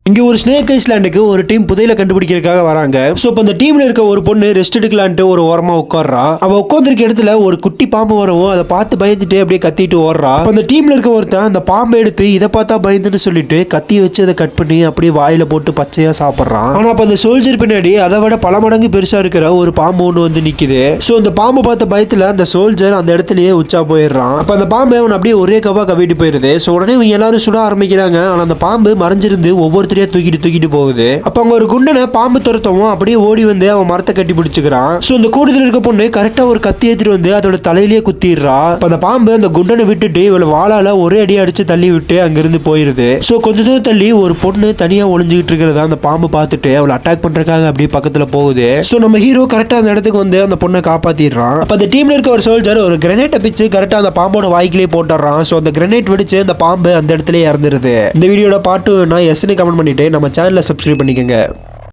இங்க ஒரு ஸ்னேக் ஐஸ்லாண்டுக்கு ஒரு டீம் புதையல கண்டுபிடிக்கிறதுக்காக வராங்க. சோ இப்ப அந்த டீம்ல இருக்க ஒரு பொண்ணு ரெஸ்ட் எடுக்கலான்ட்டு ஒரு ஓரமா உட்கார்றா. அவ உட்கார்ந்திருக்க இடத்துல ஒரு குட்டி பாம்பு வரவும் அதை பார்த்து பயந்துட்டு அப்படியே கத்திட்டு ஓடுறா. அந்த டீம்ல இருக்க ஒருத்தன் அந்த பாம்பை எடுத்து இதை பார்த்தா பயந்துன்னு சொல்லிட்டு கத்தி வச்சு அதை கட் பண்ணி அப்படியே வாயில போட்டு பச்சையா சாப்பிடுறான். ஆனா அப்ப அந்த சோல்ஜர் பின்னாடி அதை விட பல மடங்கு பெருசா இருக்கிற ஒரு பாம்பு ஒண்ணு வந்து நிக்குது. சோ அந்த பாம்பை பார்த்த பயத்துல அந்த சோல்ஜர் அந்த இடத்துலயே உச்சா போயிடுறான். அப்ப அந்த பாம்பை அவன் அப்படியே ஒரே கவா கவிட்டு போயிருது. சோ உடனே இவங்க எல்லாரும் சுட ஆரம்பிக்கிறாங்க. ஆனா அந்த பாம்பு மறைஞ்சிருந்து ஒவ்வொருத்தரையா தூக்கிட்டு போகுது. அப்ப அங்க ஒரு குண்டனை பாம்பு துரத்தவும் அப்படியே ஓடி வந்து அவன் மரத்தை கட்டி பிடிச்சுக்கிறான். சோ அந்த கூட்டத்துல இருக்க பொண்ணு கரெக்டா ஒரு கத்தி எடுத்துட்டு வந்து அதோட தலையிலேயே குத்திடுறா. அந்த பாம்பு அந்த குண்டனை விட்டுட்டு இவளை வாளால ஒரே அடி அடிச்சு தள்ளி விட்டு அங்கிருந்து போயிருது. சோ கொஞ்ச தூரம் தள்ளி ஒரு பொண்ணு தனியா ஒளிஞ்சுக்கிட்டு இருக்கிறத அந்த பாம்பு பார்த்துட்டு அவளை அட்டாக் பண்றதுக்காக அப்படியே பக்கத்துல போகுது. சோ நம்ம ஹீரோ கரெக்டா அந்த இடத்துக்கு வந்து அந்த பொண்ணை காப்பாத்திடுறான். அப்ப அந்த டீம்ல இருக்க ஒரு சோல்ஜர் ஒரு கிரனேட் பிச்சு கரெக்டா அந்த பாம்போட வாய்க்கிலே போட்டுறான். சோ அந்த கிரனேட் வெடிச்சு அந்த பாம்பு அந்த இடத்துல இறந்துருது. இந்த வீடியோட பாட்டு நான் எஸ்னு கமெண்ட் பண்ணிட்டு நம்ம சேனலை சப்ஸ்கிரைப் பண்ணிக்கோங்க.